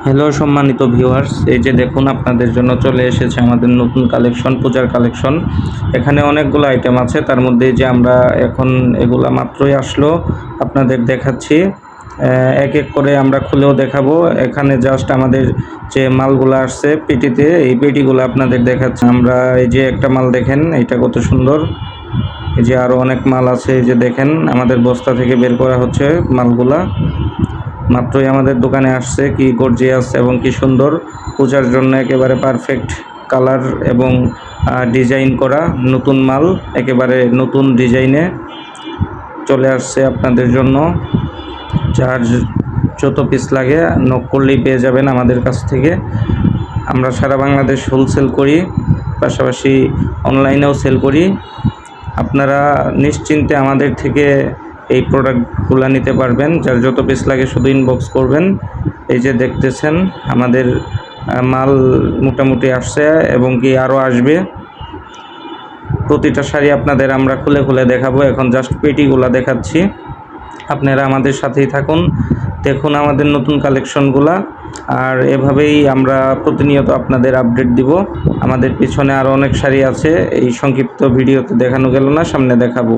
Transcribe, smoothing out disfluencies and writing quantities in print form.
Hello সম্মানিত viewers, এই যে দেখুন আপনাদের জন্য চলে এসেছে আমাদের নতুন কালেকশন, পূজার কালেকশন। এখানে অনেকগুলো আইটেম আছে, তার মধ্যে যে আমরা এখন এগুলা মাত্রই আসলো আপনাদের দেখাচ্ছি। এক এক করে আমরা খুলেও দেখাবো। এখানে জাস্ট আমাদের যে মালগুলো আসছে পেটিতে, এই পেটিগুলো আপনাদের দেখাচ্ছি আমরা। এই যে একটা মাল দেখেন, এটা কত সুন্দর। এই যে আরও অনেক মাল আছে, এই যে দেখেন আমাদের বস্তা থেকে বের করা হচ্ছে মালগুলা। মাত্রই আমাদের দোকানে আসছে, কি গর্জিয়াস এবং কি সুন্দর, পূজার জন্য একেবারে পারফেক্ট কালার এবং ডিজাইন করা নতুন মাল, একেবারে নতুন ডিজাইনে চলে আসছে আপনাদের জন্য। যার যত পিস লাগে নক করলেই পেয়ে যাবেন আমাদের কাছ থেকে। আমরা সারা বাংলাদেশ হোলসেল করি, পাশাপাশি অনলাইনেও সেল করি। আপনারা নিশ্চিন্তে আমাদের থেকে এই প্রোডাক্টগুলো নিতে পারবেন। যার যত পিস লাগে শুধু ইনবক্স করবেন। এই যে দেখতেছেন আমাদের মাল মোটামুটি আসছে এবং কি আরও আসবে। প্রতিটা শাড়ি আপনাদের আমরা খুলে খুলে দেখাবো। এখন জাস্ট পেটিগুলো দেখাচ্ছি, আপনারা আমাদের সাথেই থাকুন, দেখুন আমাদের নতুন কালেকশনগুলা। আর এভাবেই আমরা প্রতিনিয়ত আপনাদের আপডেট দিব। আমাদের পিছনে আরও অনেক শাড়ি আছে, এই সংক্ষিপ্ত ভিডিওতে দেখানো গেল না, সামনে দেখাবো।